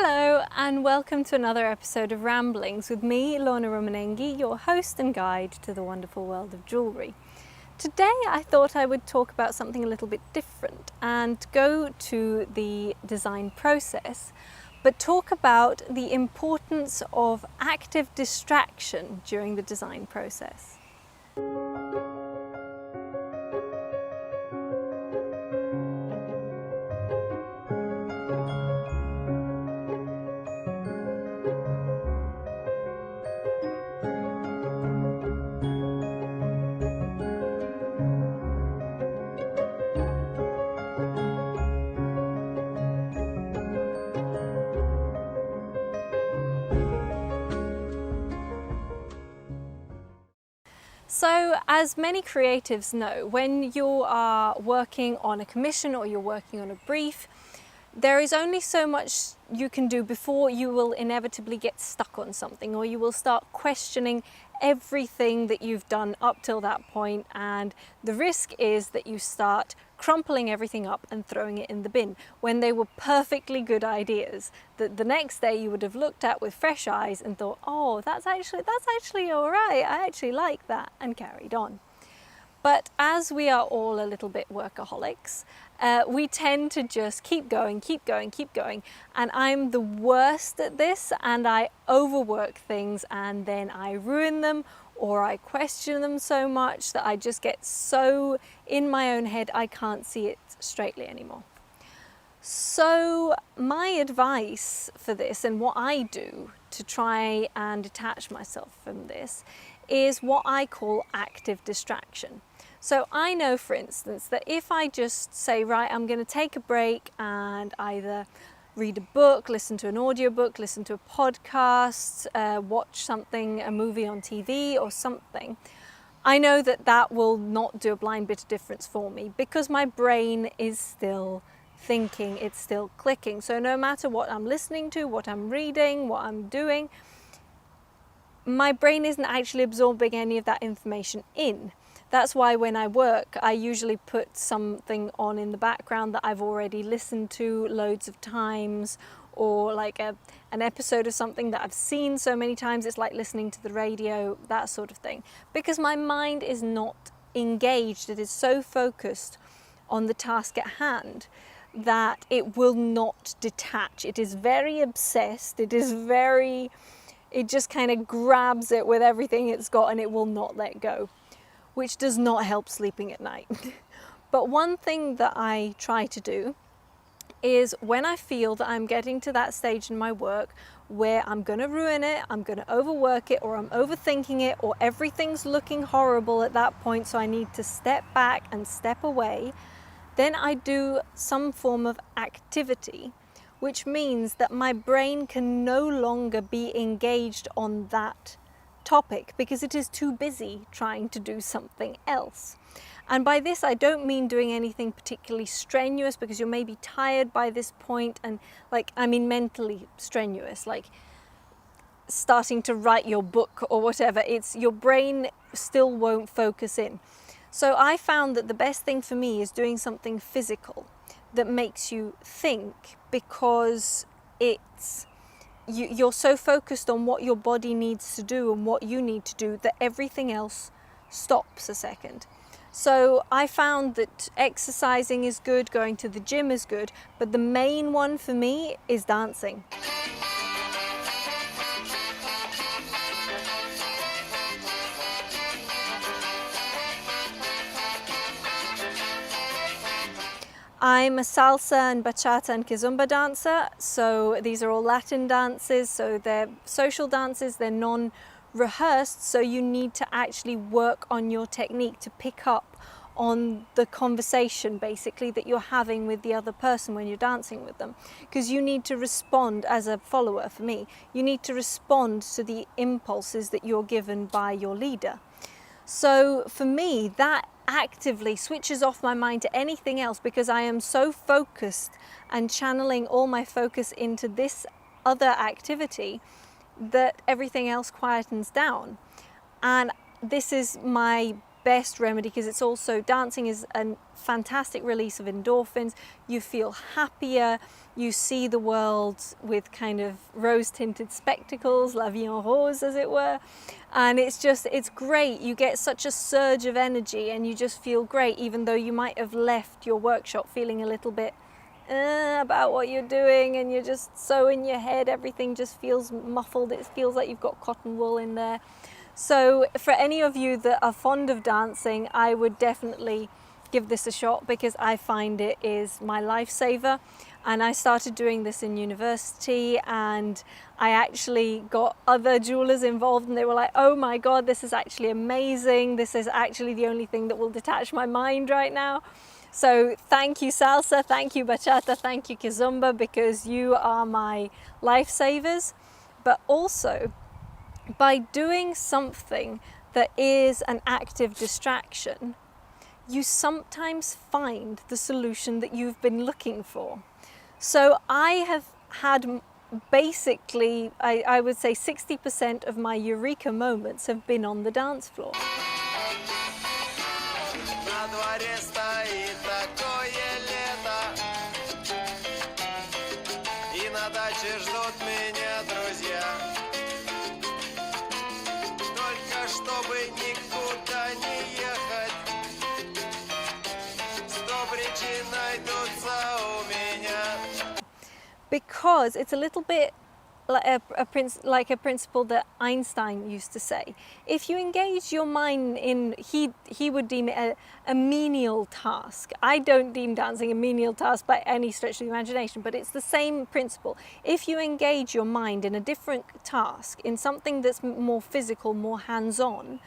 Hello and welcome to another episode of Ramblings with me, Lorna Romanenghi, your host and guide to the wonderful world of jewellery. Today I thought I would talk about something a little bit different and go to the design process, but talk about the importance of active distraction during the design process. So, as many creatives know, when you are working on a commission or you're working on a brief, there is only so much you can do before you will inevitably get stuck on something, or you will start questioning everything that you've done up till that point, and the risk is that you start crumpling everything up and throwing it in the bin when they were perfectly good ideas that the next day you would have looked at with fresh eyes and thought, oh, that's actually all right, I actually like that, and carried on. But as we are all a little bit workaholics, we tend to just keep going, and I'm the worst at this, and I overwork things and then I ruin them, or I question them so much that I just get so in my own head I can't see it straightly anymore. So my advice for this, and what I do to try and detach myself from this, is what I call active distraction. So I know, for instance, that if I just say, right, I'm going to take a break and either read a book, listen to an audiobook, listen to a podcast, watch something, a movie on TV or something, I know that that will not do a blind bit of difference for me because my brain is still thinking, it's still clicking. So no matter what I'm listening to, what I'm reading, what I'm doing, my brain isn't actually absorbing any of that information in. That's why when I work, I usually put something on in the background that I've already listened to loads of times, or like an episode of something that I've seen so many times, it's like listening to the radio, that sort of thing. Because my mind is not engaged, it is so focused on the task at hand that it will not detach. It is very obsessed, it just kind of grabs it with everything it's got and it will not let go, which does not help sleeping at night. But one thing that I try to do is when I feel that I'm getting to that stage in my work where I'm going to ruin it, I'm going to overwork it, or I'm overthinking it, or everything's looking horrible at that point, so I need to step back and step away, then I do some form of activity, which means that my brain can no longer be engaged on that topic because it is too busy trying to do something else. And by this I don't mean doing anything particularly strenuous, because you may be tired by this point, and mentally strenuous, like starting to write your book or whatever. It's your brain still won't focus in. So I found that the best thing for me is doing something physical that makes you think, because you're so focused on what your body needs to do and what you need to do that everything else stops a second. So I found that exercising is good, going to the gym is good, but the main one for me is dancing. I'm a salsa and bachata and kizomba dancer, so these are all Latin dances, so they're social dances, they're non-rehearsed, so you need to actually work on your technique to pick up on the conversation basically that you're having with the other person when you're dancing with them, because you need to respond as a follower. For me, you need to respond to the impulses that you're given by your leader. So for me, that actively switches off my mind to anything else, because I am so focused and channeling all my focus into this other activity that everything else quietens down. And this is my best remedy, because it's also, dancing is a fantastic release of endorphins. You feel happier, you see the world with kind of rose-tinted spectacles, la vie en rose as it were, and it's great. You get such a surge of energy and you just feel great, even though you might have left your workshop feeling a little bit about what you're doing, and you're just so in your head, everything just feels muffled, it feels like you've got cotton wool in there. So for any of you that are fond of dancing, I would definitely give this a shot, because I find it is my lifesaver. And I started doing this in university, and I actually got other jewelers involved, and they were like, oh my God, this is actually amazing. This is actually the only thing that will detach my mind right now. So thank you salsa, thank you bachata, thank you kizomba, because you are my lifesavers. But also, by doing something that is an active distraction, you sometimes find the solution that you've been looking for. So I have had basically, I would say 60% of my Eureka moments have been on the dance floor. Because it's a little bit like a principle that Einstein used to say. If you engage your mind in, he would deem it a menial task. I don't deem dancing a menial task by any stretch of the imagination, but it's the same principle. If you engage your mind in a different task, in something that's more physical, more hands-on,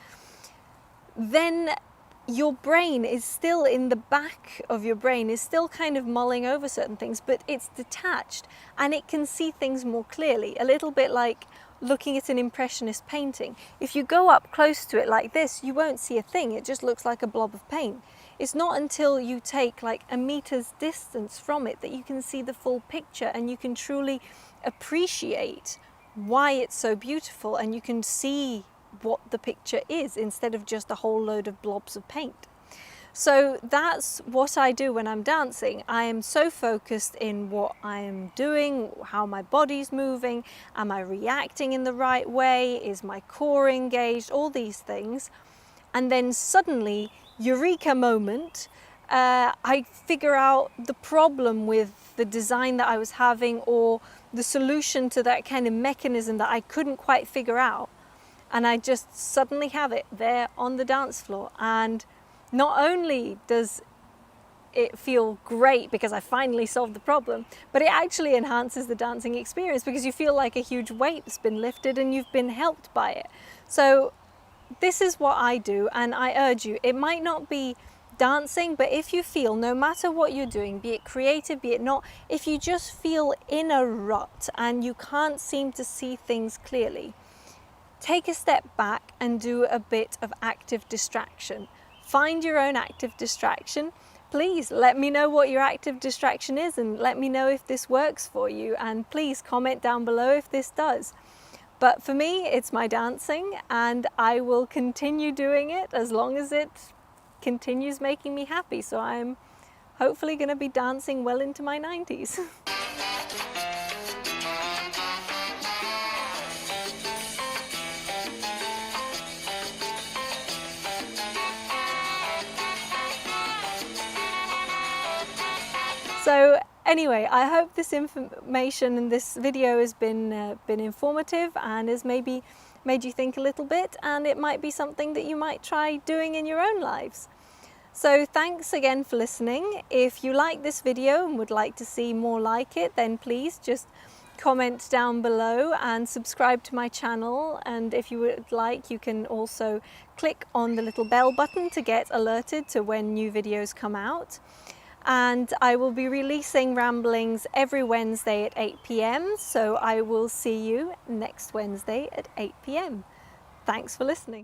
then your brain is still, in the back of your brain, is still kind of mulling over certain things, but it's detached and it can see things more clearly. A little bit like looking at an impressionist painting. If you go up close to it like this, you won't see a thing. It just looks like a blob of paint. It's not until you take like a meter's distance from it that you can see the full picture, and you can truly appreciate why it's so beautiful, and you can see what the picture is instead of just a whole load of blobs of paint. So that's what I do when I'm dancing. I am so focused in what I am doing, how my body's moving, am I reacting in the right way, is my core engaged, all these things. And then suddenly, Eureka moment, I figure out the problem with the design that I was having, or the solution to that kind of mechanism that I couldn't quite figure out. And I just suddenly have it there on the dance floor. And not only does it feel great because I finally solved the problem, but it actually enhances the dancing experience, because you feel like a huge weight's been lifted and you've been helped by it. So this is what I do, and I urge you, it might not be dancing, but if you feel, no matter what you're doing, be it creative, be it not, if you just feel in a rut and you can't seem to see things clearly, take a step back and do a bit of active distraction. Find your own active distraction. Please let me know what your active distraction is, and let me know if this works for you, and please comment down below if this does. But for me, it's my dancing, and I will continue doing it as long as it continues making me happy. So I'm hopefully going to be dancing well into my 90s. So anyway, I hope this information and this video has been informative, and has maybe made you think a little bit, and it might be something that you might try doing in your own lives. So thanks again for listening. If you like this video and would like to see more like it, then please just comment down below and subscribe to my channel. And if you would like, you can also click on the little bell button to get alerted to when new videos come out. And I will be releasing ramblings every Wednesday at 8 p.m. So I will see you next Wednesday at 8 p.m. Thanks for listening.